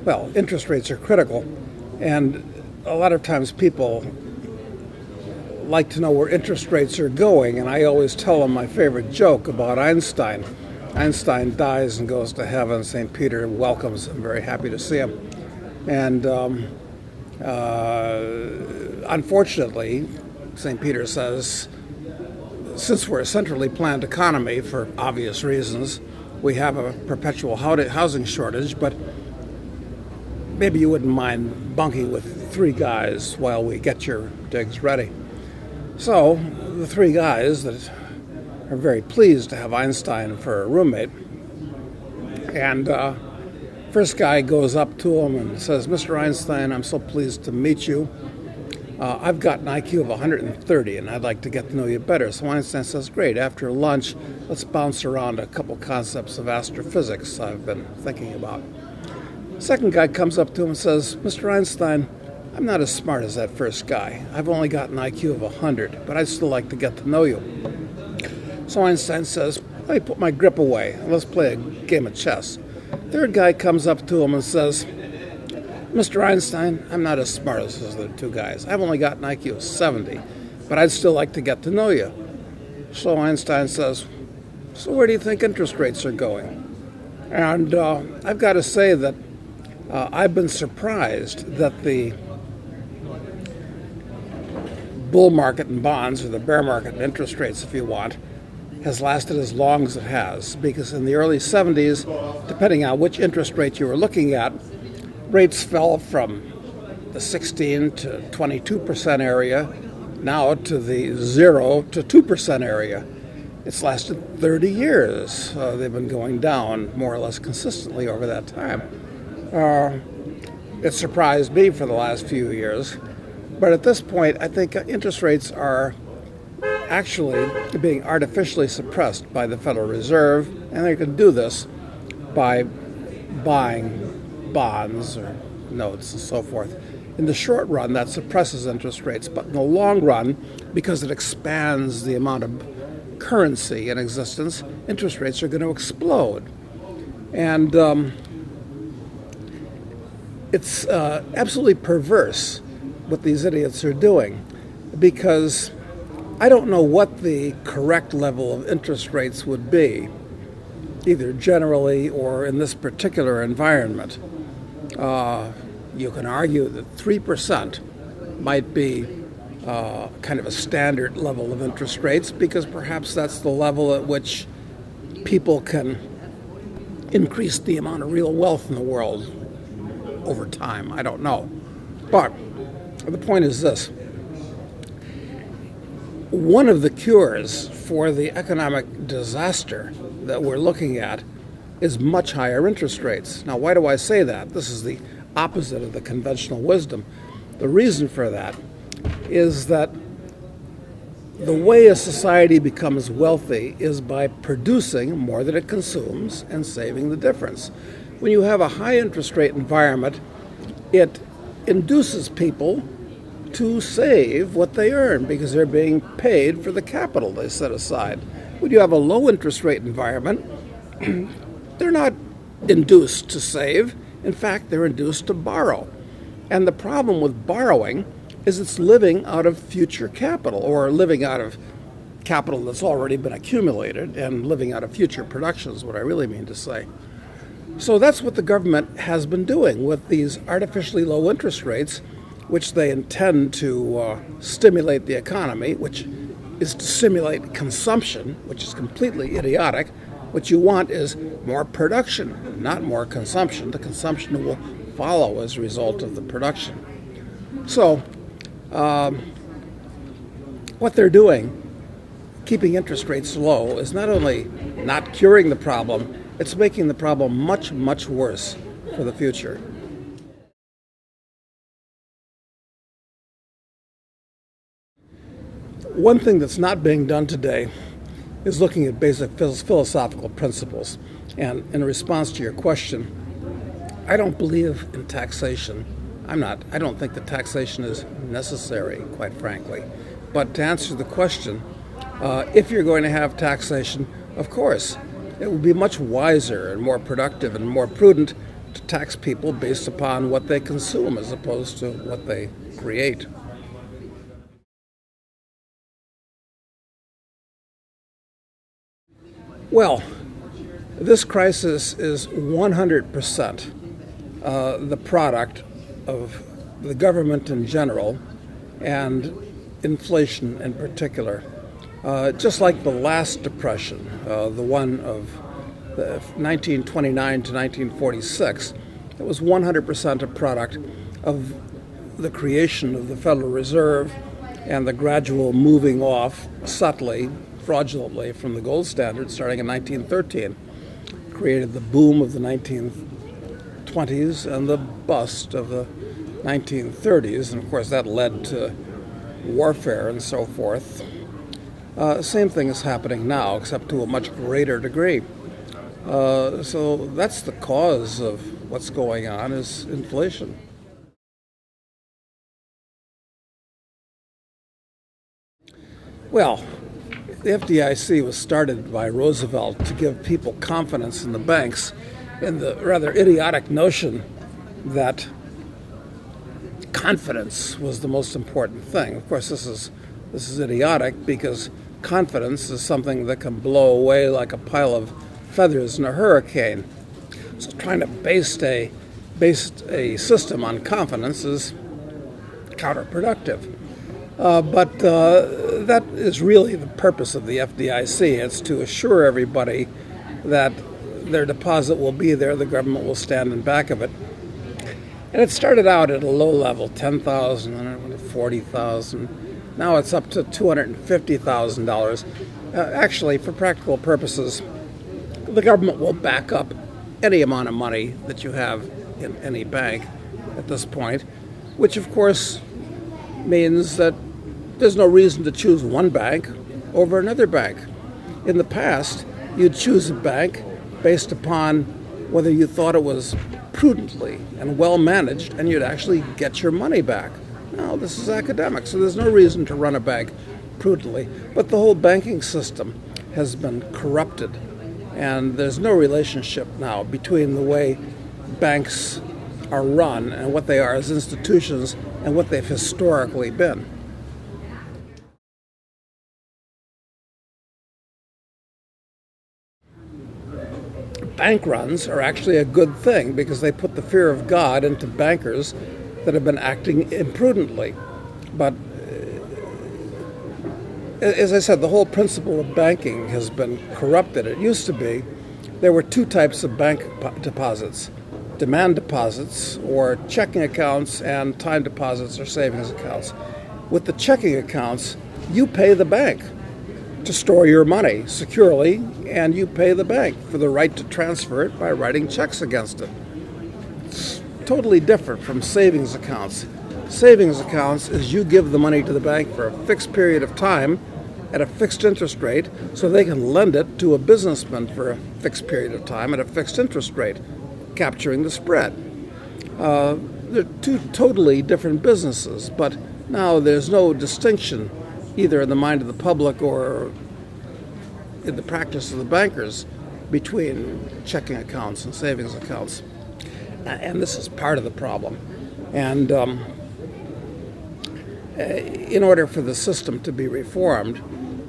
Well, interest rates are critical, and a lot of times people like to know where interest rates are going, and I always tell them my favorite joke about Einstein. Einstein dies and goes to heaven. St. Peter welcomes him, very happy to see him. And unfortunately, St. Peter says, since we're a centrally planned economy, for obvious reasons, we have a perpetual housing shortage, but maybe you wouldn't mind bunking with 3 guys while we get your digs ready. So the 3 guys that are very pleased to have Einstein for a roommate, and first guy goes up to him and says, "Mr. Einstein, I'm so pleased to meet you. I've got an IQ of 130, and I'd like to get to know you better." So Einstein says, "Great, after lunch, let's bounce around a couple concepts of astrophysics I've been thinking about." Second guy comes up to him and says, "Mr. Einstein, I'm not as smart as that first guy. I've only got an IQ of 100, but I'd still like to get to know you." So Einstein says, "Let me put my grip away, and let's play a game of chess." Third guy comes up to him and says, "Mr. Einstein, I'm not as smart as those other 2 guys. I've only got an IQ of 70, but I'd still like to get to know you." So Einstein says, "So where do you think interest rates are going?" And I've got to say that I've been surprised that the bull market in bonds, or the bear market in interest rates, if you want, has lasted as long as it has. Because in the early 70s, depending on which interest rate you were looking at, rates fell from the 16 to 22% area, now to the 0 to 2% area. It's lasted 30 years. They've been going down more or less consistently over that time. It surprised me for the last few years. But at this point, I think interest rates are actually being artificially suppressed by the Federal Reserve, and they can do this by buying bonds or notes and so forth. In the short run, that suppresses interest rates, but in the long run, because it expands the amount of currency in existence, interest rates are going to explode. And it's absolutely perverse what these idiots are doing, because I don't know what the correct level of interest rates would be, either generally or in this particular environment. You can argue that 3% might be kind of a standard level of interest rates, because perhaps that's the level at which people can increase the amount of real wealth in the world over time. I don't know. But the point is this. One of the cures for the economic disaster that we're looking at is much higher interest rates. Now, why do I say that? This is the opposite of the conventional wisdom. The reason for that is that the way a society becomes wealthy is by producing more than it consumes and saving the difference. When you have a high interest rate environment, it induces people to save what they earn because they're being paid for the capital they set aside. When you have a low interest rate environment, they're not induced to save. In fact, they're induced to borrow. And the problem with borrowing is it's living out of future capital, or living out of capital that's already been accumulated, and living out of future production is what I really mean to say. So that's what the government has been doing with these artificially low interest rates, which they intend to stimulate the economy, which is to stimulate consumption, which is completely idiotic. What you want is more production, not more consumption. The consumption will follow as a result of the production. So what they're doing keeping interest rates low is not only not curing the problem, it's making the problem much, much worse for the future. One thing that's not being done today is looking at basic philosophical principles. And in response to your question, I don't believe in taxation. I don't think that taxation is necessary, quite frankly. But to answer the question, if you're going to have taxation, of course, it would be much wiser and more productive and more prudent to tax people based upon what they consume as opposed to what they create. Well, this crisis is 100% the product of the government in general and inflation in particular. Just like the last depression, the one of 1929 to 1946, it was 100% a product of the creation of the Federal Reserve and the gradual moving off, subtly, fraudulently, from the gold standard starting in 1913. Created the boom of the 1920s and the bust of the 1930s, and of course that led to warfare and so forth. Same thing is happening now, except to a much greater degree. So that's the cause of what's going on, is inflation. Well, the FDIC was started by Roosevelt to give people confidence in the banks, in the rather idiotic notion that confidence was the most important thing. Of course, this is idiotic, because confidence is something that can blow away like a pile of feathers in a hurricane. So trying to base a system on confidence is counterproductive. But that is really the purpose of the FDIC. It's to assure everybody that their deposit will be there, the government will stand in back of it. And it started out at a low level, $10,000, then $40,000. Now it's up to $250,000. Actually, for practical purposes, the government will back up any amount of money that you have in any bank at this point, which of course means that there's no reason to choose one bank over another bank. In the past, you'd choose a bank based upon whether you thought it was prudently and well managed, and you'd actually get your money back. Now, this is academic, so there's no reason to run a bank prudently. But the whole banking system has been corrupted, and there's no relationship now between the way banks are run and what they are as institutions and what they've historically been. Bank runs are actually a good thing, because they put the fear of God into bankers that have been acting imprudently. But as I said, the whole principle of banking has been corrupted. It used to be there were two types of bank deposits: demand deposits, or checking accounts, and time deposits, or savings accounts. With the checking accounts, you pay the bank to store your money securely, and you pay the bank for the right to transfer it by writing checks against it. It's totally different from savings accounts. Savings accounts is you give the money to the bank for a fixed period of time at a fixed interest rate, so they can lend it to a businessman for a fixed period of time at a fixed interest rate, capturing the spread. They're two totally different businesses, but now there's no distinction either in the mind of the public or in the practice of the bankers between checking accounts and savings accounts. And this is part of the problem. And in order for the system to be reformed,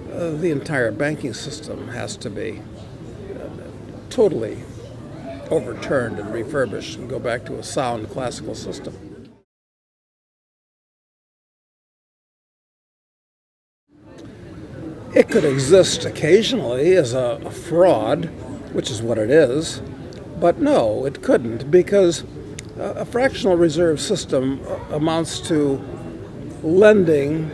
the entire banking system has to be totally overturned and refurbished and go back to a sound classical system. It could exist occasionally as a fraud, which is what it is, but no, it couldn't, because a fractional reserve system amounts to lending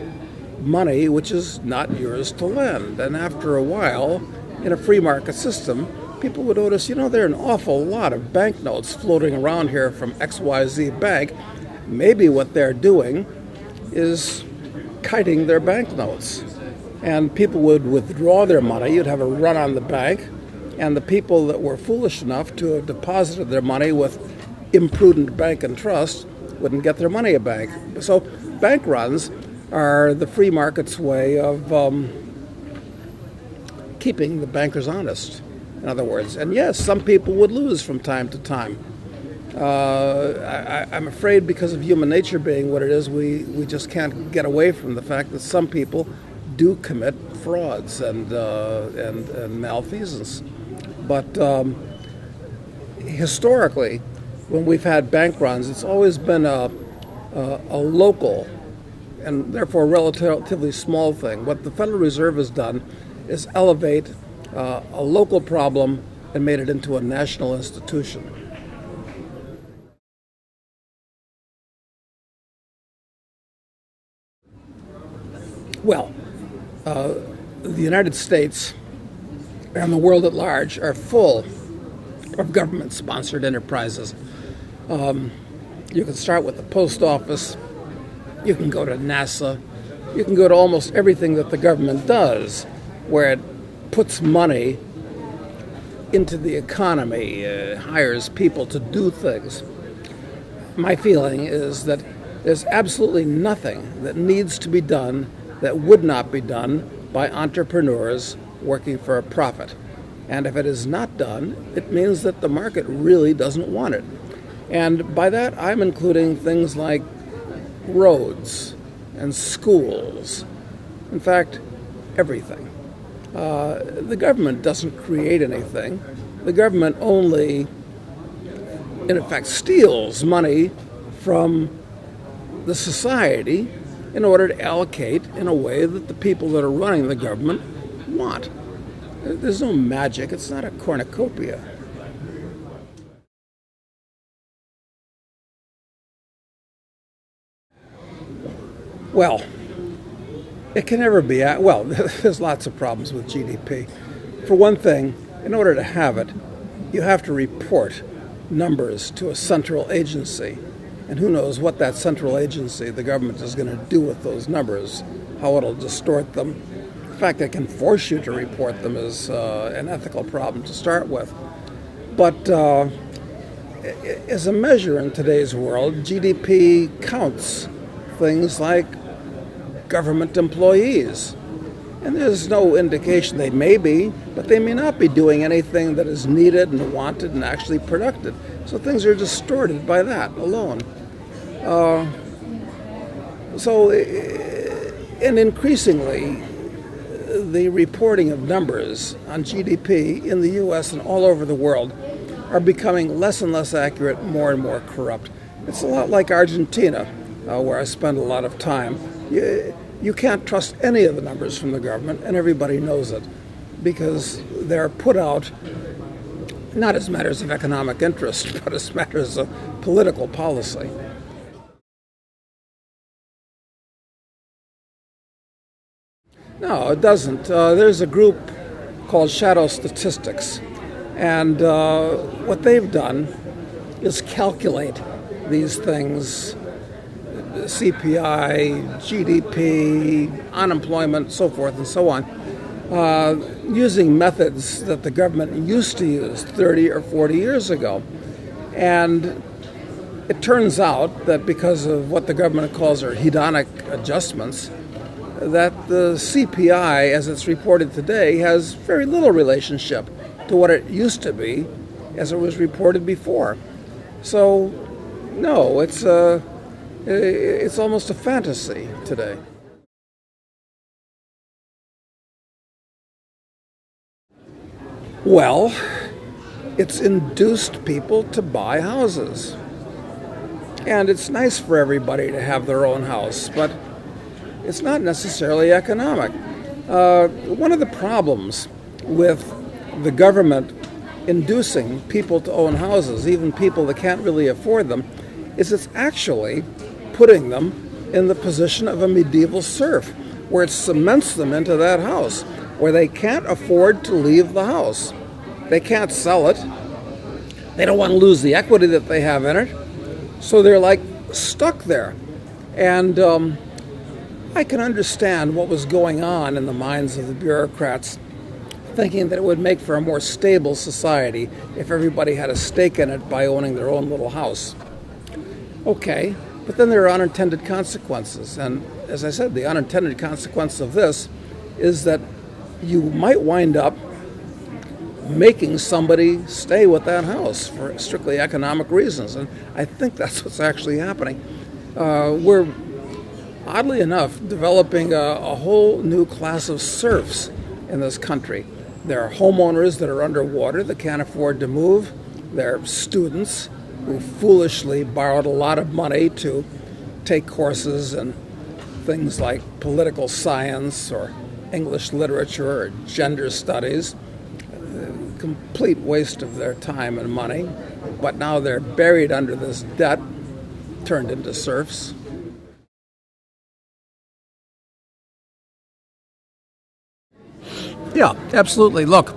money which is not yours to lend. And after a while, in a free market system, people would notice, there are an awful lot of banknotes floating around here from XYZ Bank. Maybe what they're doing is kiting their banknotes. And people would withdraw their money. You'd have a run on the bank. And the people that were foolish enough to have deposited their money with imprudent bank and trust wouldn't get their money back. So bank runs are the free market's way of keeping the bankers honest, in other words. And yes, some people would lose from time to time. I'm afraid because of human nature being what it is, we just can't get away from the fact that some people do commit frauds and malfeasance. But historically, when we've had bank runs, it's always been a local and therefore a relatively small thing. What the Federal Reserve has done is elevate a local problem and made it into a national institution. Well, the United States and the world at large are full of government-sponsored enterprises. You can start with the post office, you can go to NASA, you can go to almost everything that the government does, where it puts money into the economy, hires people to do things. My feeling is that there's absolutely nothing that needs to be done that would not be done by entrepreneurs working for a profit. And if it is not done, it means that the market really doesn't want it. And by that, I'm including things like roads and schools. In fact, everything. The government doesn't create anything. The government only, in effect, steals money from the society in order to allocate in a way that the people that are running the government want. There's no magic. It's not a cornucopia. Well, it can never be. Well, there's lots of problems with GDP. For one thing, in order to have it, you have to report numbers to a central agency. And who knows what that central agency, the government, is going to do with those numbers, how it'll distort them. The fact they can force you to report them is an ethical problem to start with. But as a measure in today's world, GDP counts things like government employees. And there's no indication they may be, but they may not be doing anything that is needed and wanted and actually productive. So things are distorted by that alone. And increasingly, the reporting of numbers on GDP in the U.S. and all over the world are becoming less and less accurate, more and more corrupt. It's a lot like Argentina, where I spend a lot of time. You can't trust any of the numbers from the government, and everybody knows it, because they're put out not as matters of economic interest, but as matters of political policy. No, it doesn't. There's a group called Shadow Statistics, and what they've done is calculate these things, CPI, GDP, unemployment, so forth and so on, using methods that the government used to use 30 or 40 years ago. And it turns out that because of what the government calls their hedonic adjustments, that the CPI, as it's reported today, has very little relationship to what it used to be as it was reported before. So, no, it's almost a fantasy today. Well, it's induced people to buy houses. And it's nice for everybody to have their own house, but it's not necessarily economic. One of the problems with the government inducing people to own houses, even people that can't really afford them, is it's actually putting them in the position of a medieval serf. where it cements them into that house, where they can't afford to leave the house. They can't sell it. They don't want to lose the equity that they have in it. So they're like stuck there. And I can understand what was going on in the minds of the bureaucrats, thinking that it would make for a more stable society if everybody had a stake in it by owning their own little house. Okay, but then there are unintended consequences. And as I said, the unintended consequence of this is that you might wind up making somebody stay with that house for strictly economic reasons. And I think that's what's actually happening. We're, oddly enough, developing a whole new class of serfs in this country. There are homeowners that are underwater that can't afford to move. There are students who foolishly borrowed a lot of money to take courses in things like political science or English literature or gender studies. Complete waste of their time and money. But now they're buried under this debt, turned into serfs. Yeah, absolutely. Look,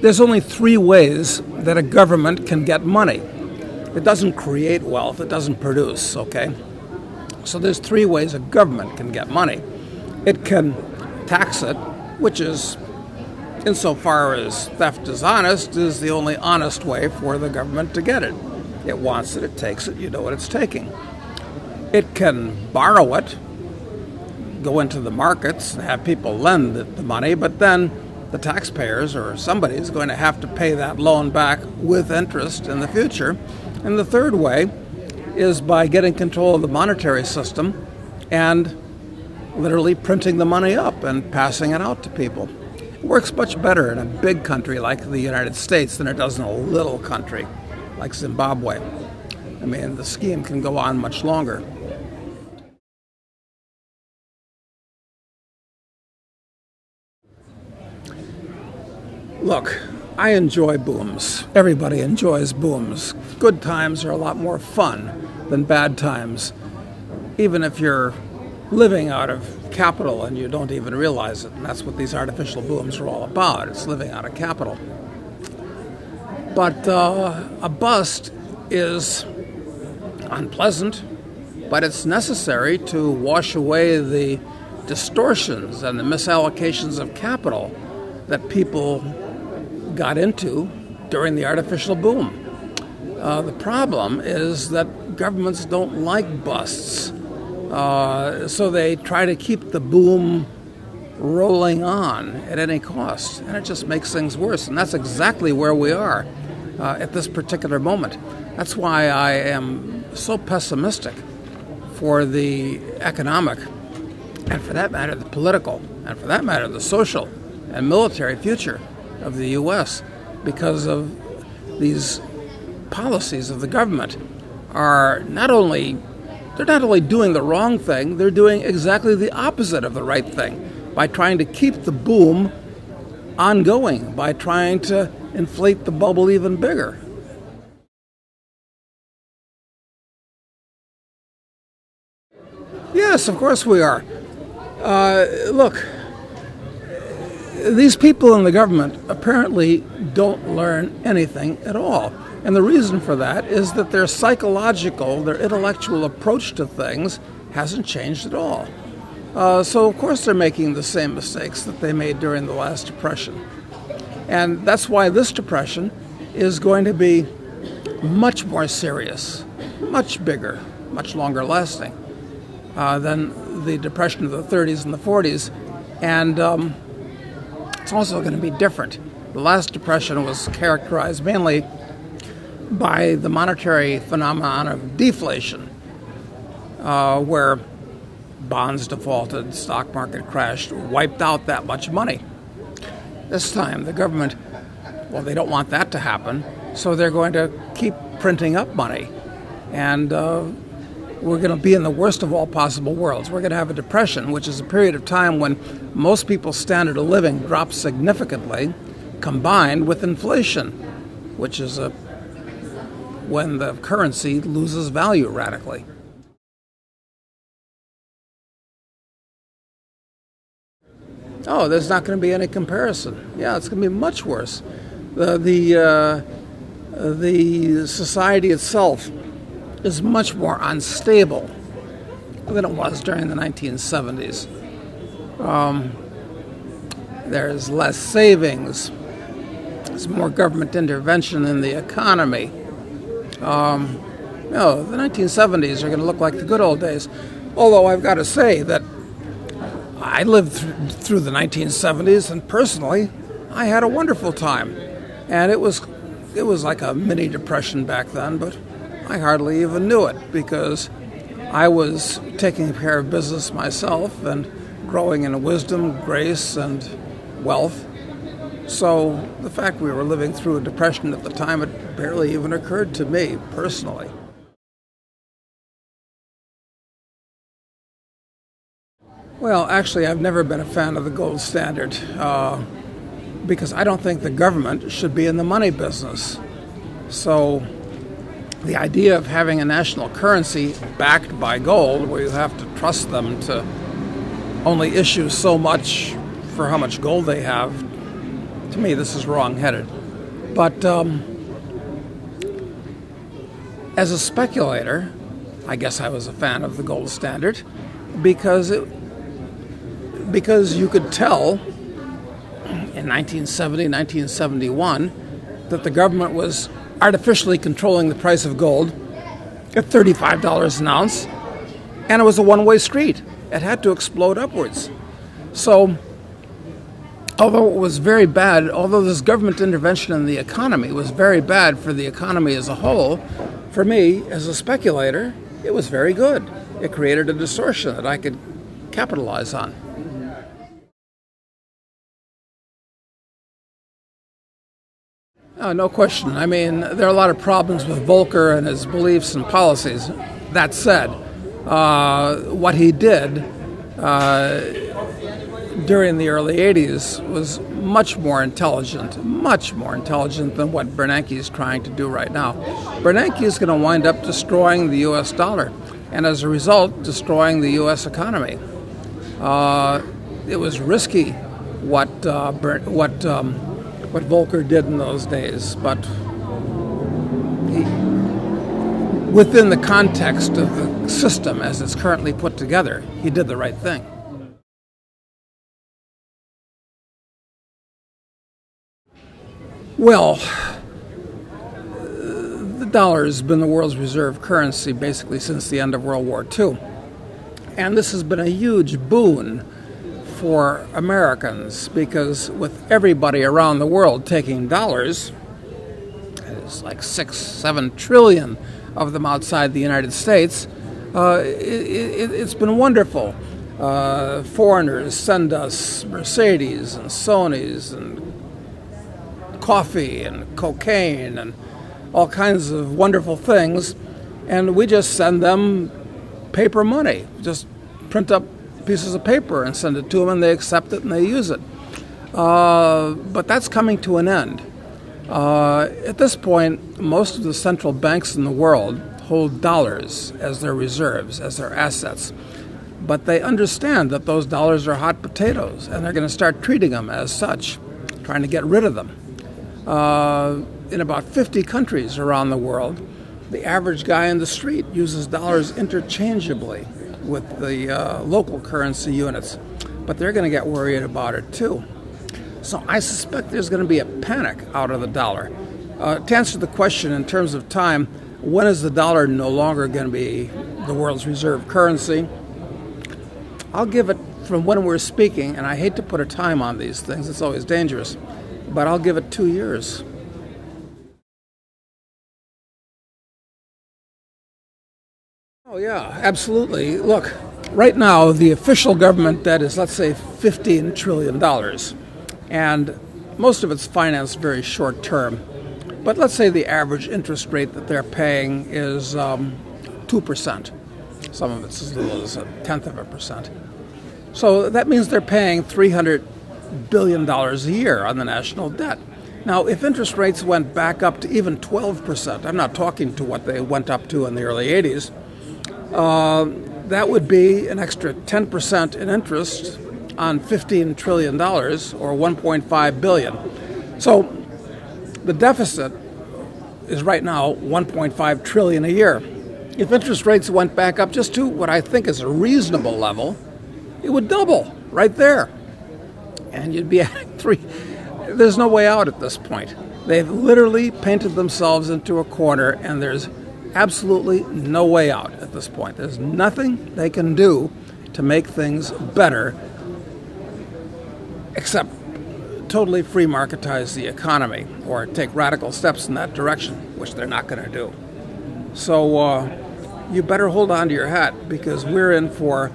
there's only three ways that a government can get money. It doesn't create wealth, it doesn't produce, okay? So there's three ways a government can get money. It can tax it, which is, insofar as theft is honest, is the only honest way for the government to get it. It wants it, it takes it, you know what it's taking. It can borrow it, go into the markets and have people lend the money, but then the taxpayers or somebody is going to have to pay that loan back with interest in the future. And the third way is by getting control of the monetary system and literally printing the money up and passing it out to people. It works much better in a big country like the United States than it does in a little country like Zimbabwe. I mean, the scheme can go on much longer. Look, I enjoy booms. Everybody enjoys booms. Good times are a lot more fun than bad times, even if you're living out of capital and you don't even realize it. And that's what these artificial booms are all about. It's living out of capital. But a bust is unpleasant, but it's necessary to wash away the distortions and the misallocations of capital that people got into during the artificial boom. The problem is that governments don't like busts, so they try to keep the boom rolling on at any cost, and it just makes things worse. And that's exactly where we are at this particular moment. That's why I am so pessimistic for the economic, and for that matter, the political, and for that matter, the social and military future of the U.S., because of these policies of the government are not only doing the wrong thing, they're doing exactly the opposite of the right thing by trying to keep the boom ongoing, by trying to inflate the bubble even bigger. Yes, of course we are. Look, these people in the government apparently don't learn anything at all. And the reason for that is that their psychological, their intellectual approach to things hasn't changed at all. So, of course, they're making the same mistakes that they made during the last Depression. And that's why this Depression is going to be much more serious, much bigger, much longer lasting than the Depression of the 30s and the 40s. And it's also going to be different. The last Depression was characterized mainly by the monetary phenomenon of deflation, where bonds defaulted, stock market crashed, wiped out that much money. This time, the government, well, they don't want that to happen, so they're going to keep printing up money. And we're going to be in the worst of all possible worlds. We're going to have a depression, which is a period of time when most people's standard of living drops significantly, combined with inflation, which is when the currency loses value radically. Oh, there's not going to be any comparison. Yeah, it's going to be much worse. The society itself is much more unstable than it was during the 1970s. There's less savings. There's more government intervention in the economy. No, the 1970s are going to look like the good old days. Although I've got to say that I lived through the 1970s, and personally, I had a wonderful time. And it was like a mini depression back then, but I hardly even knew it because I was taking care of business myself and growing in wisdom, grace, and wealth. So the fact we were living through a depression at the time, it barely even occurred to me personally. Well, actually, I've never been a fan of the gold standard because I don't think the government should be in the money business. So the idea of having a national currency backed by gold, where you have to trust them to only issue so much for how much gold they have, to me, this is wrong-headed. But as a speculator, I guess I was a fan of the gold standard because you could tell in 1970, 1971 that the government was artificially controlling the price of gold at $35 an ounce, and it was a one-way street. It had to explode upwards. So, although it was very bad, although this government intervention in the economy was very bad for the economy as a whole, for me, as a speculator, it was very good. It created a distortion that I could capitalize on. No question. I mean, there are a lot of problems with Volcker and his beliefs and policies. That said, what he did during the early 80s was much more intelligent than what Bernanke is trying to do right now. Bernanke is going to wind up destroying the U.S. dollar, and as a result, destroying the U.S. economy. It was risky what Volcker did in those days, but within the context of the system as it's currently put together, he did the right thing. Well, the dollar has been the world's reserve currency basically since the end of World War II. And this has been a huge boon for Americans because with everybody around the world taking dollars, it's like 6-7 trillion of them outside the United States, it's been wonderful. Foreigners send us Mercedes and Sonys and coffee and cocaine and all kinds of wonderful things, and we just send them paper money. Just print up pieces of paper and send it to them, and they accept it and they use it. But that's coming to an end. At this point, most of the central banks in the world hold dollars as their reserves, as their assets. But they understand that those dollars are hot potatoes, and they're going to start treating them as such, trying to get rid of them. In about 50 countries around the world, the average guy in the street uses dollars interchangeably with the local currency units, but they're going to get worried about it too. So I suspect there's going to be a panic out of the dollar. To answer the question in terms of time, when is the dollar no longer going to be the world's reserve currency? I'll give it from when we're speaking, and I hate to put a time on these things, it's always dangerous, but I'll give it 2 years. Oh, yeah, absolutely. Look, right now, the official government debt is, let's say, $15 trillion. And most of it's financed very short term. But let's say the average interest rate that they're paying is 2%. Some of it's as little as 0.1%. So that means they're paying $300 billion a year on the national debt. Now, if interest rates went back up to even 12%, I'm not talking to what they went up to in the early 80s, that would be an extra 10% in interest on $15 trillion or 1.5 billion. So the deficit is right now 1.5 trillion a year. If interest rates went back up just to what I think is a reasonable level, it would double right there. And you'd be at 3. There's no way out at this point. They've literally painted themselves into a corner, and there's absolutely no way out at this point. There's nothing they can do to make things better except totally free marketize the economy or take radical steps in that direction, which they're not going to do. So you better hold on to your hat, because we're in for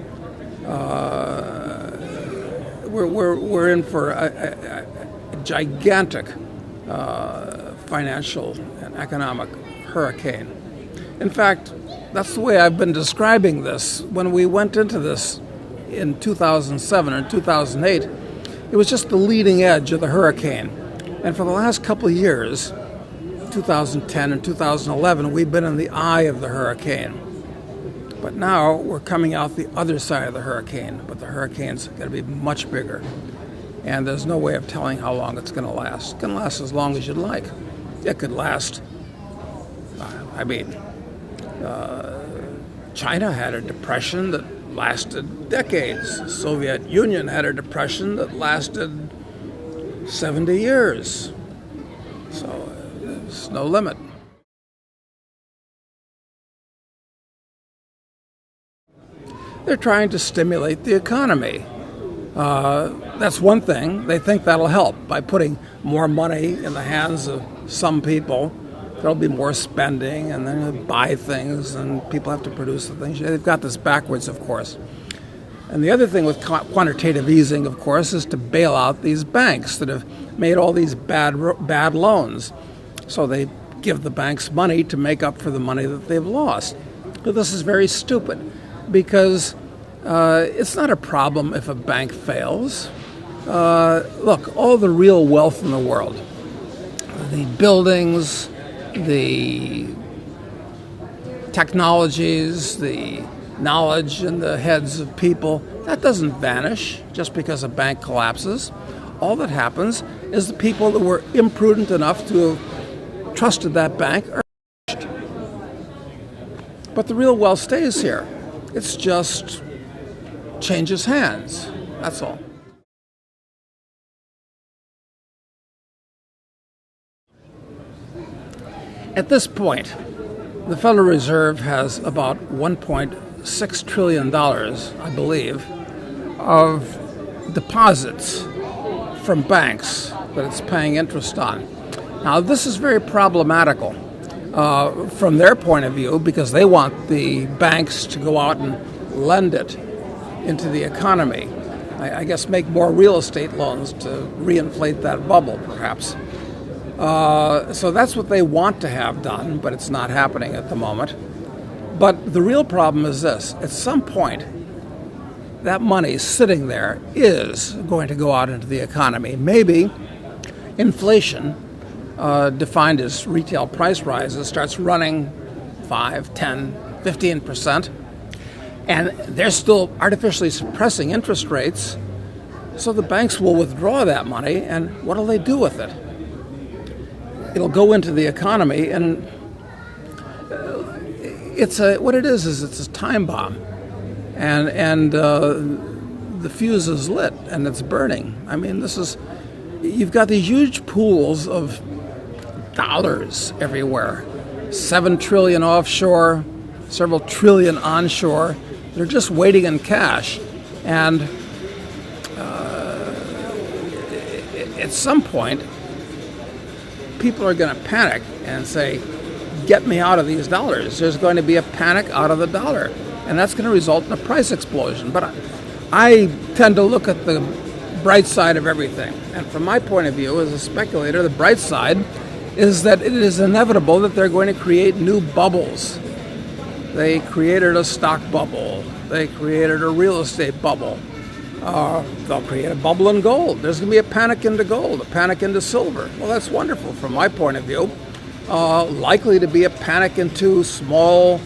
we're in for a gigantic financial and economic hurricane. In fact, that's the way I've been describing this. When we went into this in 2007 and 2008, it was just the leading edge of the hurricane. And for the last couple of years, 2010 and 2011, we've been in the eye of the hurricane. But now we're coming out the other side of the hurricane, but the hurricane's going to be much bigger. And there's no way of telling how long it's going to last. It can last as long as you'd like. It could last, China had a depression that lasted decades. The Soviet Union had a depression that lasted 70 years. So there's no limit. They're trying to stimulate the economy. That's one thing. They think that'll help by putting more money in the hands of some people. There'll be more spending, and then they'll buy things, and people have to produce the things. They've got this backwards, of course. And the other thing with quantitative easing, of course, is to bail out these banks that have made all these bad loans. So they give the banks money to make up for the money that they've lost. But this is very stupid, because it's not a problem if a bank fails. Look, all the real wealth in the world, the buildings, the technologies, the knowledge in the heads of people, that doesn't vanish just because a bank collapses. All that happens is the people that were imprudent enough to have trusted that bank are punished. But the real wealth stays here. It's just changes hands. That's all. At this point, the Federal Reserve has about $1.6 trillion, I believe, of deposits from banks that it's paying interest on. Now, this is very problematical from their point of view, because they want the banks to go out and lend it into the economy. I guess make more real estate loans to reinflate that bubble, perhaps. So that's what they want to have done, but it's not happening at the moment. But the real problem is this. At some point, that money sitting there is going to go out into the economy. Maybe inflation, defined as retail price rises, starts running 5, 10, 15%. And they're still artificially suppressing interest rates. So the banks will withdraw that money, and what will they do with it? It'll go into the economy, and it's a time bomb, and the fuse is lit and it's burning. I mean, you've got these huge pools of dollars everywhere, 7 trillion offshore, several trillion onshore. They're just waiting in cash, and at some point, people are going to panic and say, get me out of these dollars. There's going to be a panic out of the dollar, and that's going to result in a price explosion. But I tend to look at the bright side of everything. And from my point of view as a speculator, the bright side is that it is inevitable that they're going to create new bubbles. They created a stock bubble. They created a real estate bubble. They'll create a bubble in gold. There's going to be a panic into gold, a panic into silver. Well, that's wonderful from my point of view. Likely to be a panic into small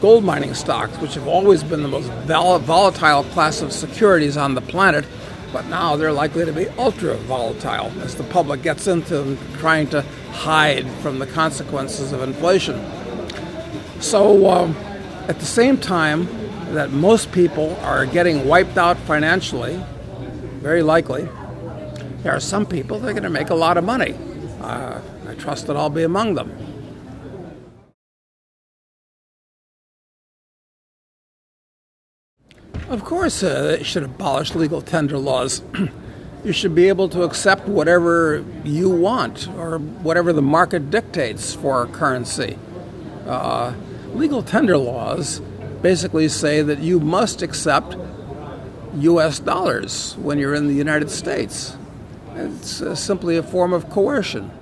gold mining stocks, which have always been the most volatile class of securities on the planet, but now they're likely to be ultra volatile as the public gets into them trying to hide from the consequences of inflation. So at the same time that most people are getting wiped out financially, very likely, there are some people that are going to make a lot of money. I trust that I'll be among them. Of course, they should abolish legal tender laws. You should be able to accept whatever you want or whatever the market dictates for currency. Legal tender laws basically say that you must accept U.S. dollars when you're in the United States. It's simply a form of coercion.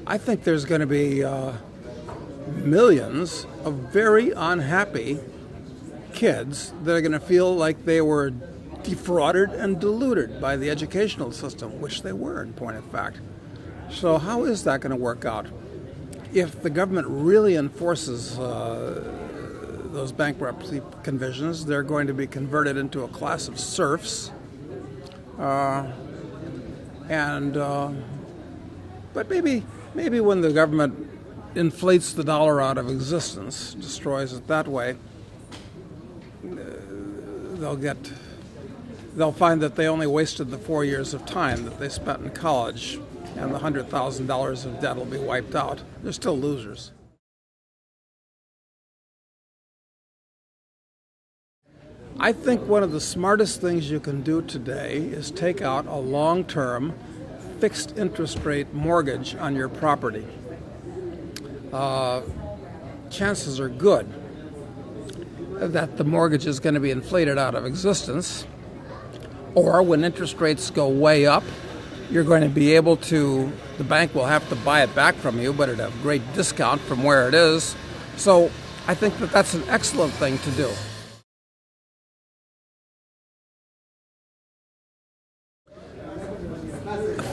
I think there's going to be millions of very unhappy kids that are going to feel like they were defrauded and deluded by the educational system, which they were, in point of fact. So how is that going to work out? If the government really enforces those bankruptcy conditions, they're going to be converted into a class of serfs. But maybe when the government inflates the dollar out of existence, destroys it that way, they'll find that they only wasted the 4 years of time that they spent in college, and the $100,000 of debt will be wiped out. They're still losers. I think one of the smartest things you can do today is take out a long-term fixed interest rate mortgage on your property. Chances are good that the mortgage is going to be inflated out of existence, or when interest rates go way up, you're going to be able to, the bank will have to buy it back from you, but at a great discount from where it is. So I think that that's an excellent thing to do.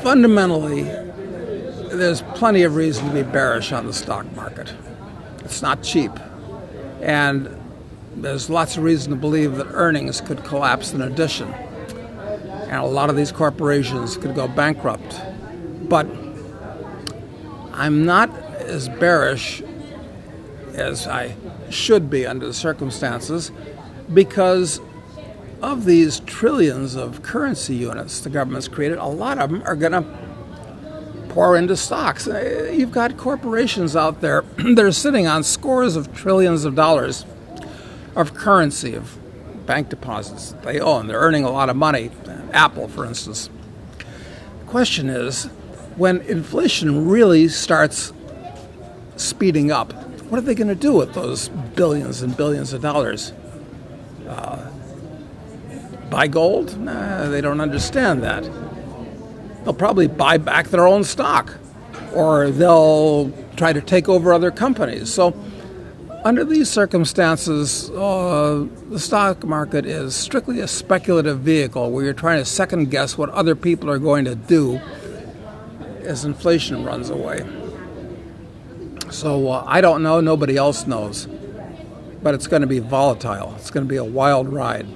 Fundamentally, there's plenty of reason to be bearish on the stock market. It's not cheap. And there's lots of reason to believe that earnings could collapse in addition. And a lot of these corporations could go bankrupt. But I'm not as bearish as I should be under the circumstances, because of these trillions of currency units the government's created, a lot of them are going to pour into stocks. You've got corporations out there that are sitting on scores of trillions of dollars of currency, of bank deposits that they own. They're earning a lot of money. Apple, for instance. The question is, when inflation really starts speeding up, what are they going to do with those billions and billions of dollars? Buy gold? Nah, they don't understand that. They'll probably buy back their own stock, or they'll try to take over other companies. So under these circumstances, the stock market is strictly a speculative vehicle where you're trying to second guess what other people are going to do as inflation runs away. So I don't know, nobody else knows, but it's going to be volatile. It's going to be a wild ride.